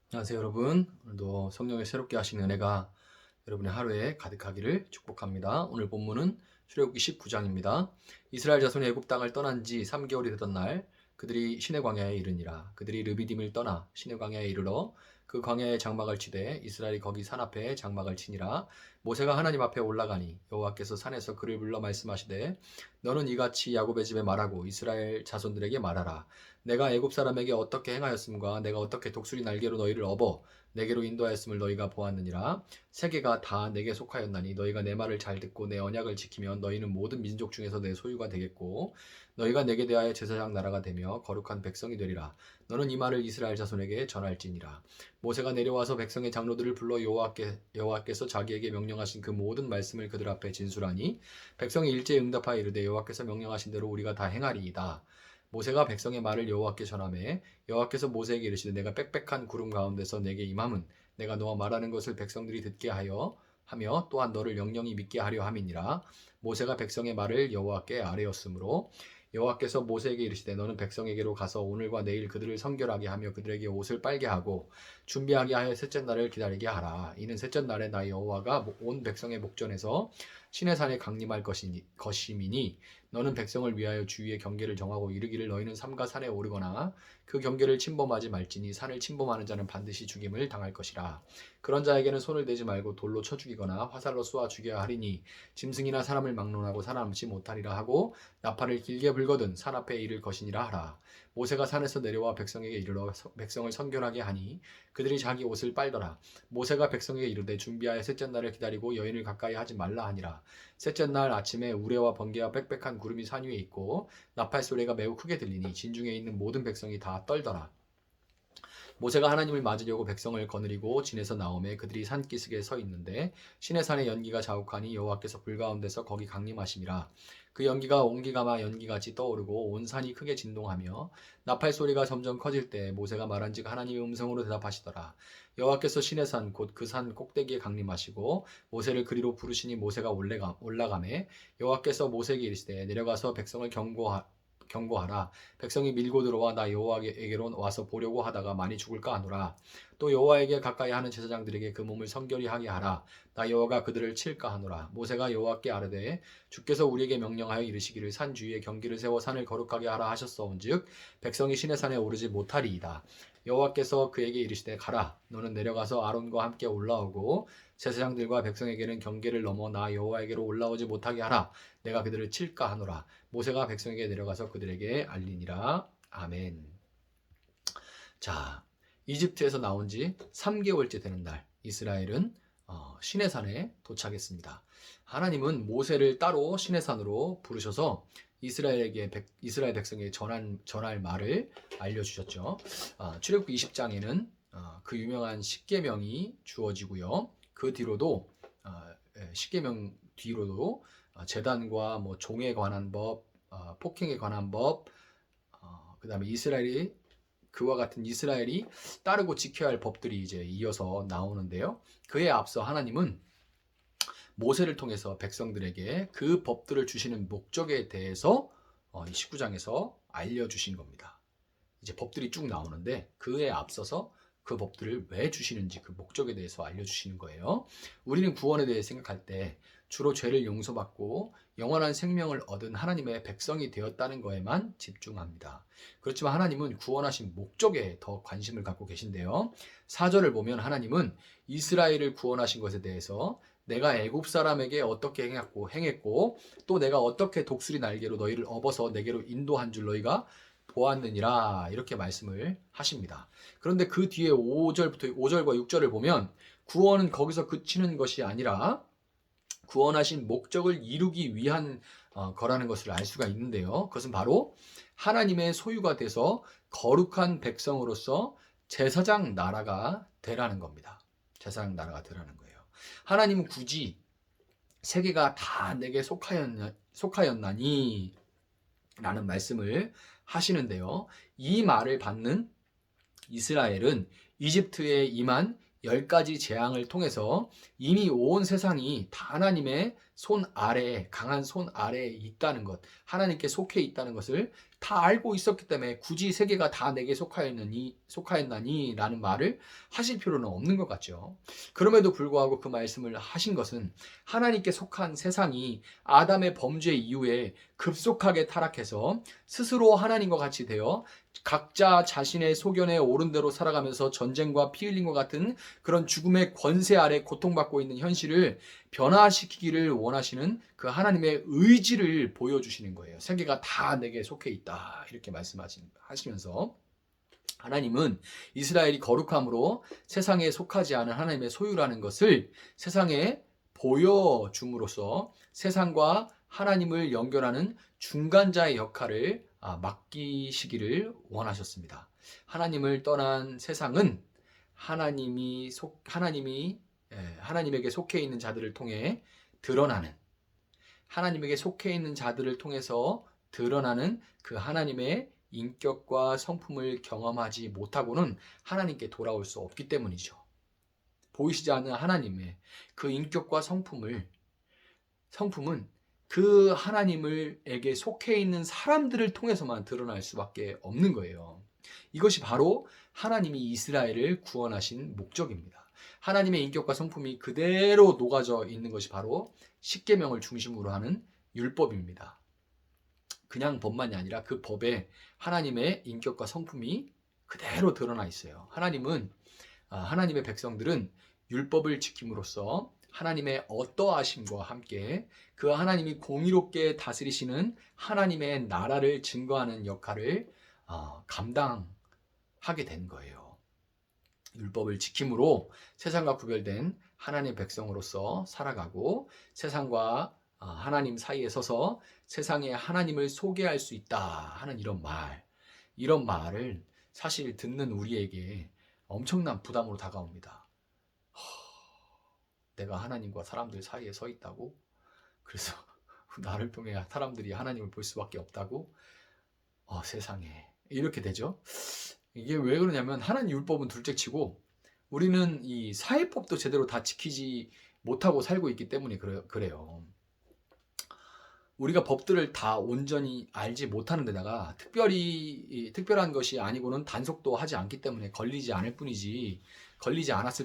안녕하세요 여러분. 오늘도 성령의 새롭게 하시는 은혜가 여러분의 하루에 가득하기를 축복합니다. 오늘 본문은 출애굽기 19장입니다. 이스라엘 자손이 애굽 땅을 떠난 지 3개월이 되던 날 그들이 시내 광야에 이르니라. 그들이 르비딤을 떠나 시내 광야에 이르러 그 광야에 장막을 치되 이스라엘이 거기 산 앞에 장막을 치니라. 모세가 하나님 앞에 올라가니 여호와께서 산에서 그를 불러 말씀하시되 너는 이같이 야곱의 집에 말하고 이스라엘 자손들에게 말하라. 내가 애굽 사람에게 어떻게 행하였음과 내가 어떻게 독수리 날개로 너희를 업어 내게로 인도하였음을 너희가 보았느니라. 세계가 다 내게 속하였나니 너희가 내 말을 잘 듣고 내 언약을 지키면 너희는 모든 민족 중에서 내 소유가 되겠고 너희가 내게 대하여 제사장 나라가 되며 거룩한 백성이 되리라. 너는 이 말을 이스라엘 자손에게 전할지니라. 모세가 내려와서 백성의 장로들을 불러 여호와께서 자기에게 명령하신 그 모든 말씀을 그들 앞에 진술하니 백성이 일제히 응답하여 이르되 여호와께서 명령하신 대로 우리가 다 행하리이다. 모세가 백성의 말을 여호와께 전하매 여호와께서 모세에게 이르시되 내가 빽빽한 구름 가운데서 내게 임함은 내가 너와 말하는 것을 백성들이 듣게 하며 또한 너를 영영히 믿게 하려 함이니라. 모세가 백성의 말을 여호와께 아뢰었으므로 여호와께서 모세에게 이르시되 너는 백성에게로 가서 오늘과 내일 그들을 성결하게 하며 그들에게 옷을 빨게 하고 준비하게 하여 셋째 날을 기다리게 하라. 이는 셋째 날에 나 여호와가 온 백성의 목전에서 시내산에 강림할 것이미니 너는 백성을 위하여 주위의 경계를 정하고 이르기를 너희는 삼가 산에 오르거나 그 경계를 침범하지 말지니 산을 침범하는 자는 반드시 죽임을 당할 것이라. 그런 자에게는 손을 대지 말고 돌로 쳐 죽이거나 화살로 쏘아 죽여야 하리니 짐승이나 사람을 막론하고 살아남지 못하리라 하고 나팔을 길게 불거든 산 앞에 이를 것이니라 하라. 모세가 산에서 내려와 백성에게 이르러 백성을 선결하게 하니 그들이 자기 옷을 빨더라. 모세가 백성에게 이르되 준비하여 셋째 날을 기다리고 여인을 가까이 하지 말라 하니라. 셋째 날 아침에 우레와 번개와 빽빽한 구름이 산 위에 있고 나팔 소리가 매우 크게 들리니 진중에 있는 모든 백성이 다 떨더라. 모세가 하나님을 맞으려고 백성을 거느리고 진에서 나오매 그들이 산기슭에 서 있는데 시내산의 연기가 자욱하니 여호와께서 불 가운데서 거기 강림하심이라. 그 연기가 온기가마 연기같이 떠오르고 온 산이 크게 진동하며 나팔 소리가 점점 커질 때 모세가 말한즉 하나님의 음성으로 대답하시더라. 여호와께서 시내산 곧 그 산 꼭대기에 강림하시고 모세를 그리로 부르시니 모세가 올라가매 여호와께서 모세에게 이르시되 내려가서 백성을 경고하라. 백성이 밀고 들어와 나 여호와에게로 와서 보려고 하다가 많이 죽을까 하노라. 또 여호와에게 가까이 하는 제사장들에게 그 몸을 성결히 하게 하라. 나 여호와가 그들을 칠까 하노라. 모세가 여호와께 아뢰되 주께서 우리에게 명령하여 이르시기를 산 주위에 경기를 세워 산을 거룩하게 하라 하셨사온즉 백성이 시내산에 오르지 못하리이다. 여호와께서 그에게 이르시되 가라. 너는 내려가서 아론과 함께 올라오고 제사장들과 백성에게는 경계를 넘어 나 여호와에게로 올라오지 못하게 하라. 내가 그들을 칠까 하노라. 모세가 백성에게 내려가서 그들에게 알리니라. 아멘. 자, 이집트에서 나온 지 3개월째 되는 날 이스라엘은 시내산에 도착했습니다. 하나님은 모세를 따로 시내산으로 부르셔서 이스라엘 백성에게 전할 말을 알려주셨죠. 출애굽기 20장에는 그 유명한 십계명이 주어지고요. 그 뒤로도 십계명 뒤로도 제단과 뭐 종에 관한 법, 폭행에 관한 법, 그다음에 그와 같은 이스라엘이 따르고 지켜야 할 법들이 이제 이어서 나오는데요. 그에 앞서 하나님은 모세를 통해서 백성들에게 그 법들을 주시는 목적에 대해서 이 19장에서 알려주신 겁니다. 이제 법들이 쭉 나오는데 그에 앞서서 그 법들을 왜 주시는지 그 목적에 대해서 알려주시는 거예요. 우리는 구원에 대해 생각할 때 주로 죄를 용서받고 영원한 생명을 얻은 하나님의 백성이 되었다는 거에만 집중합니다. 그렇지만 하나님은 구원하신 목적에 더 관심을 갖고 계신데요. 4절을 보면 하나님은 이스라엘을 구원하신 것에 대해서 내가 애굽 사람에게 어떻게 행했고 또 내가 어떻게 독수리 날개로 너희를 업어서 내게로 인도한 줄 너희가 보았느니라 이렇게 말씀을 하십니다. 그런데 그 뒤에 5절과 6절을 보면 구원은 거기서 그치는 것이 아니라 구원하신 목적을 이루기 위한 거라는 것을 알 수가 있는데요. 그것은 바로 하나님의 소유가 돼서 거룩한 백성으로서 제사장 나라가 되라는 겁니다. 제사장 나라가 되라는 거예요. 하나님은 굳이 세계가 다 내게 속하였나니 라는 말씀을 하시는데요. 이 말을 받는 이스라엘은 이집트에 임한 10가지 재앙을 통해서 이미 온 세상이 다 하나님의 손 아래에, 강한 손 아래에 있다는 것, 하나님께 속해 있다는 것을 다 알고 있었기 때문에 굳이 세계가 다 내게 속하였나니 라는 말을 하실 필요는 없는 것 같죠. 그럼에도 불구하고 그 말씀을 하신 것은 하나님께 속한 세상이 아담의 범죄 이후에 급속하게 타락해서 스스로 하나님과 같이 되어 각자 자신의 소견에 옳은 대로 살아가면서 전쟁과 피 흘림과 같은 그런 죽음의 권세 아래 고통받고 있는 현실을 변화시키기를 원하시는 그 하나님의 의지를 보여주시는 거예요. 세계가 다 내게 속해 있다. 이렇게 말씀하시면서 하나님은 이스라엘이 거룩함으로 세상에 속하지 않은 하나님의 소유라는 것을 세상에 보여줌으로써 세상과 하나님을 연결하는 중간자의 역할을 맡기시기를 원하셨습니다. 하나님을 떠난 세상은 하나님에게 속해 있는 자들을 통해 드러나는 하나님에게 속해 있는 자들을 통해서 드러나는 그 하나님의 인격과 성품을 경험하지 못하고는 하나님께 돌아올 수 없기 때문이죠. 보이시지 않는 하나님의 그 인격과 성품은 그 하나님에게 속해 있는 사람들을 통해서만 드러날 수밖에 없는 거예요. 이것이 바로 하나님이 이스라엘을 구원하신 목적입니다. 하나님의 인격과 성품이 그대로 녹아져 있는 것이 바로 십계명을 중심으로 하는 율법입니다. 그냥 법만이 아니라 그 법에 하나님의 인격과 성품이 그대로 드러나 있어요. 하나님의 백성들은 율법을 지킴으로써 하나님의 어떠하심과 함께 그 하나님이 공의롭게 다스리시는 하나님의 나라를 증거하는 역할을 감당하게 된 거예요. 율법을 지킴으로 세상과 구별된 하나님의 백성으로서 살아가고 세상과 하나님 사이에 서서 세상에 하나님을 소개할 수 있다 하는 이런 말을 사실 듣는 우리에게 엄청난 부담으로 다가옵니다. 내가 하나님과 사람들 사이에 서 있다고? 그래서 나를 통해 사람들이 하나님을 볼 수밖에 없다고? 세상에 이렇게 되죠. 이게 왜 그러냐면 하나님 율법은 둘째치고 우리는 이 사회법도 제대로 다 지키지 못하고 살고 있기 때문에 그래요. 우리가 법들을 다 온전히 알지 못하는 데다가 특별한 것이 아니고는 단속도 하지 않기 때문에 걸리지 않았을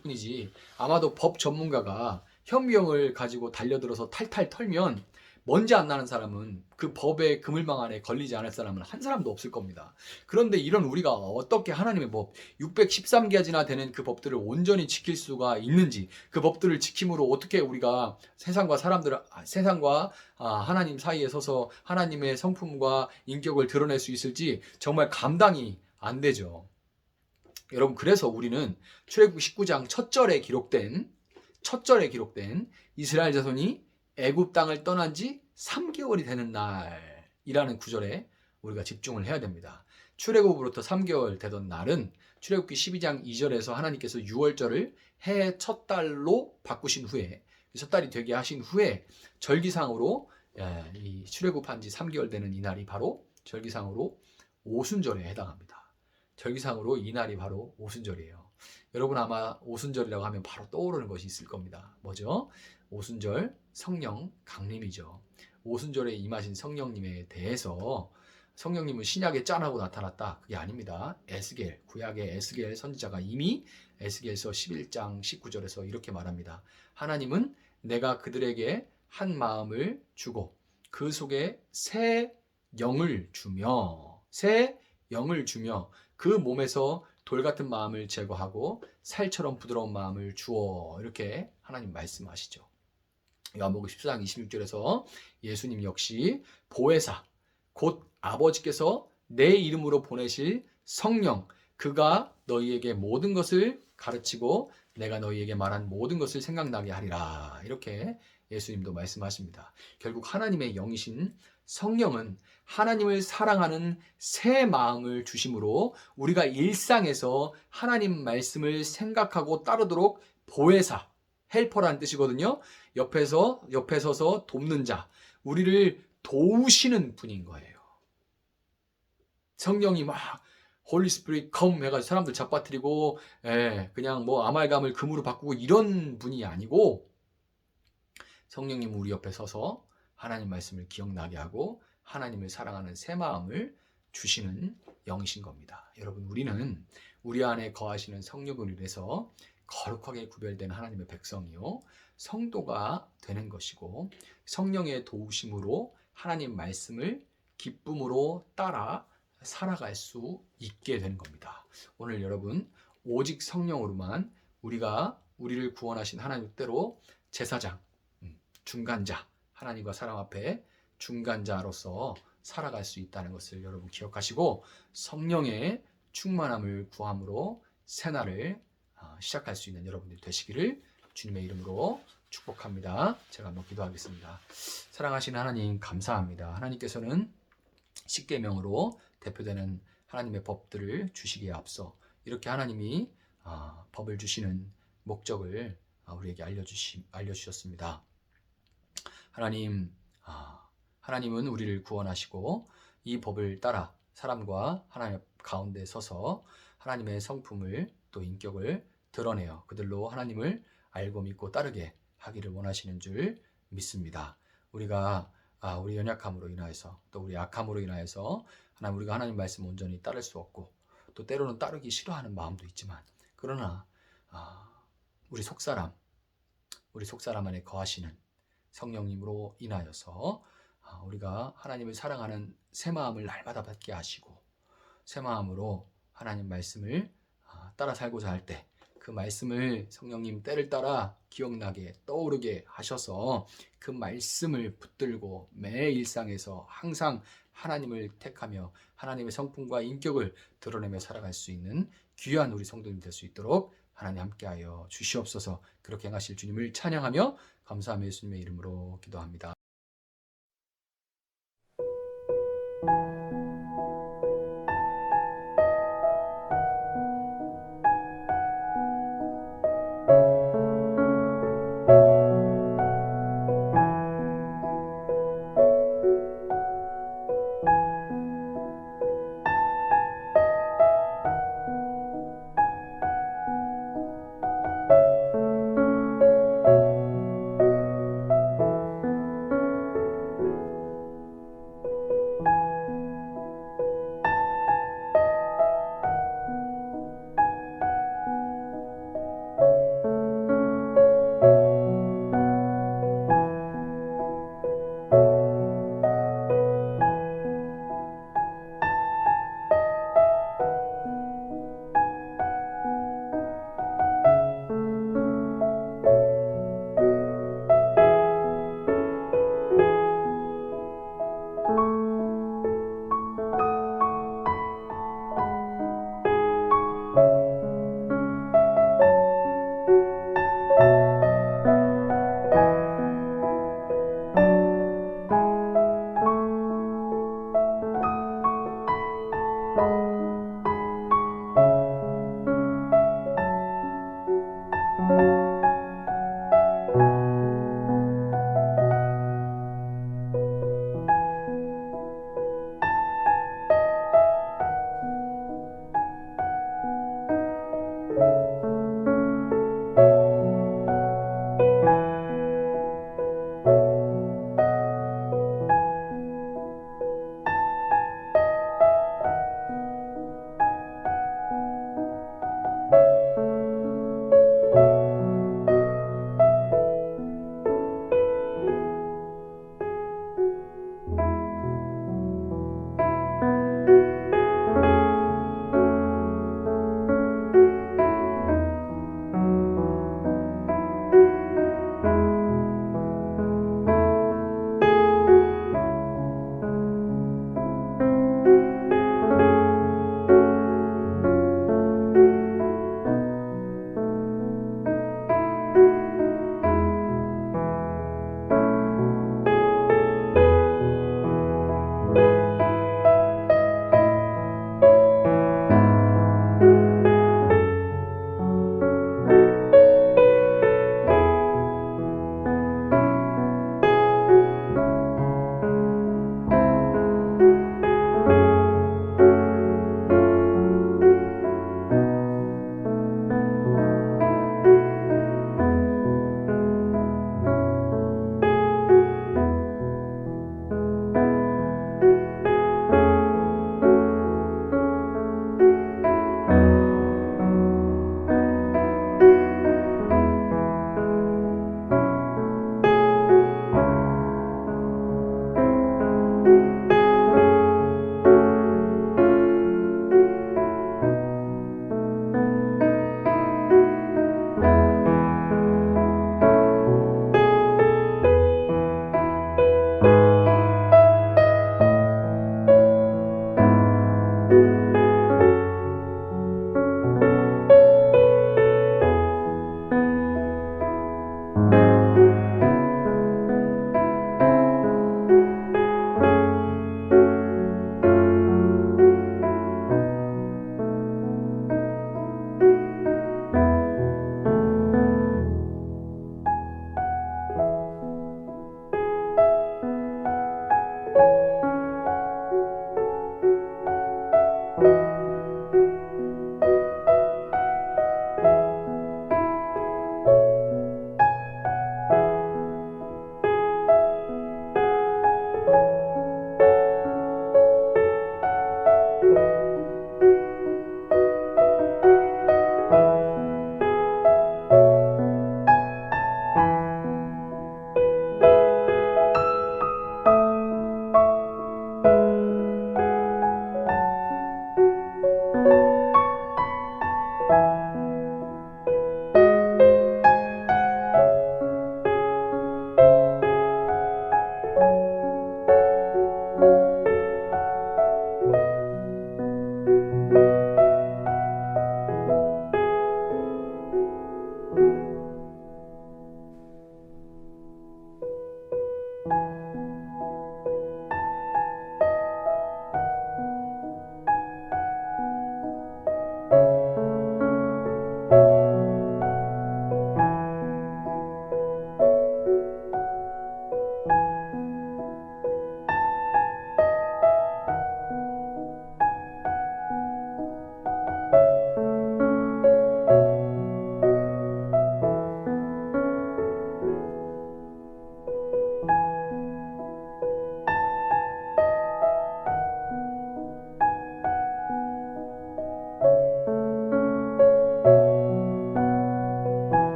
뿐이지 아마도 법 전문가가 현미경을 가지고 달려들어서 탈탈 털면 먼지 안 나는 사람은 그 법의 그물망 안에 걸리지 않을 사람은 한 사람도 없을 겁니다. 그런데 이런 우리가 어떻게 하나님의 법 613가지나 되는 그 법들을 온전히 지킬 수가 있는지 그 법들을 지킴으로 어떻게 우리가 세상과 하나님 사이에 서서 하나님의 성품과 인격을 드러낼 수 있을지 정말 감당이 안 되죠. 여러분 그래서 우리는 출애굽기 19장 첫 절에 기록된 이스라엘 자손이 애굽 땅을 떠난 지 3개월이 되는 날이라는 구절에 우리가 집중을 해야 됩니다. 출애굽으로부터 3개월 되던 날은 출애굽기 12장 2절에서 하나님께서 6월절을 해 첫 달로 바꾸신 후에 첫 달이 되게 하신 후에 절기상으로 이 출애굽한 지 3개월 되는 이 날이 바로 절기상으로 오순절에 해당합니다. 절기상으로 이 날이 바로 오순절이에요. 여러분 아마 오순절이라고 하면 바로 떠오르는 것이 있을 겁니다. 뭐죠? 오순절 성령 강림이죠. 오순절에 임하신 성령님에 대해서 성령님은 신약에 짠하고 나타났다. 그게 아닙니다. 구약의 에스겔 선지자가 이미 에스겔서 11장 19절에서 이렇게 말합니다. 하나님은 내가 그들에게 한 마음을 주고 그 속에 새 영을 주며 그 몸에서 돌 같은 마음을 제거하고 살처럼 부드러운 마음을 주어 이렇게 하나님 말씀하시죠. 요한복음 14장 26절에서 예수님 역시 보혜사 곧 아버지께서 내 이름으로 보내실 성령 그가 너희에게 모든 것을 가르치고 내가 너희에게 말한 모든 것을 생각나게 하리라 이렇게 예수님도 말씀하십니다. 결국 하나님의 영이신 성령은 하나님을 사랑하는 새 마음을 주심으로 우리가 일상에서 하나님 말씀을 생각하고 따르도록 보혜사 헬퍼라는 뜻이거든요. 옆에 서서 돕는 자, 우리를 도우시는 분인 거예요. 성령이 막 홀리 스피릿 컴 해가지고 사람들 잡아뜨리고 그냥 뭐 아말감을 금으로 바꾸고 이런 분이 아니고 성령님 우리 옆에 서서 하나님 말씀을 기억나게 하고 하나님을 사랑하는 새 마음을 주시는 영이신 겁니다. 여러분, 우리는 우리 안에 거하시는 성령으로 인해서 거룩하게 구별된 하나님의 백성이요 성도가 되는 것이고, 성령의 도우심으로 하나님 말씀을 기쁨으로 따라 살아갈 수 있게 되는 겁니다. 오늘 여러분, 오직 성령으로만 우리를 구원하신 하나님 뜻대로 제사장, 중간자, 하나님과 사람 앞에 중간자로서 살아갈 수 있다는 것을 여러분 기억하시고, 성령의 충만함을 구함으로 새날을 시작할 수 있는 여러분들이 되시기를 주님의 이름으로 축복합니다. 제가 한번 기도하겠습니다. 사랑하시는 하나님, 감사합니다. 하나님께서는 십계명으로 대표되는 하나님의 법들을 주시기에 앞서 이렇게 하나님이 법을 주시는 목적을 우리에게 알려주셨습니다. 하나님은 우리를 구원하시고 이 법을 따라 사람과 하나님 가운데 서서 하나님의 성품을 또 인격을 드러내어 그들로 하나님을 알고 믿고 따르게 하기를 원하시는 줄 믿습니다. 우리가 우리 연약함으로 인하여서 또 우리 악함으로 인하여서 우리가 하나님 말씀 온전히 따를 수 없고 또 때로는 따르기 싫어하는 마음도 있지만, 그러나 우리 속사람 안에 거하시는 성령님으로 인하여서 우리가 하나님을 사랑하는 새 마음을 날마다 받게 하시고, 새 마음으로 하나님 말씀을 따라 살고자 할 때 그 말씀을 성령님 때를 따라 기억나게 떠오르게 하셔서 그 말씀을 붙들고 매 일상에서 항상 하나님을 택하며 하나님의 성품과 인격을 드러내며 살아갈 수 있는 귀한 우리 성도님 될 수 있도록 하나님 함께하여 주시옵소서. 그렇게 행하실 주님을 찬양하며 감사하며 예수님의 이름으로 기도합니다.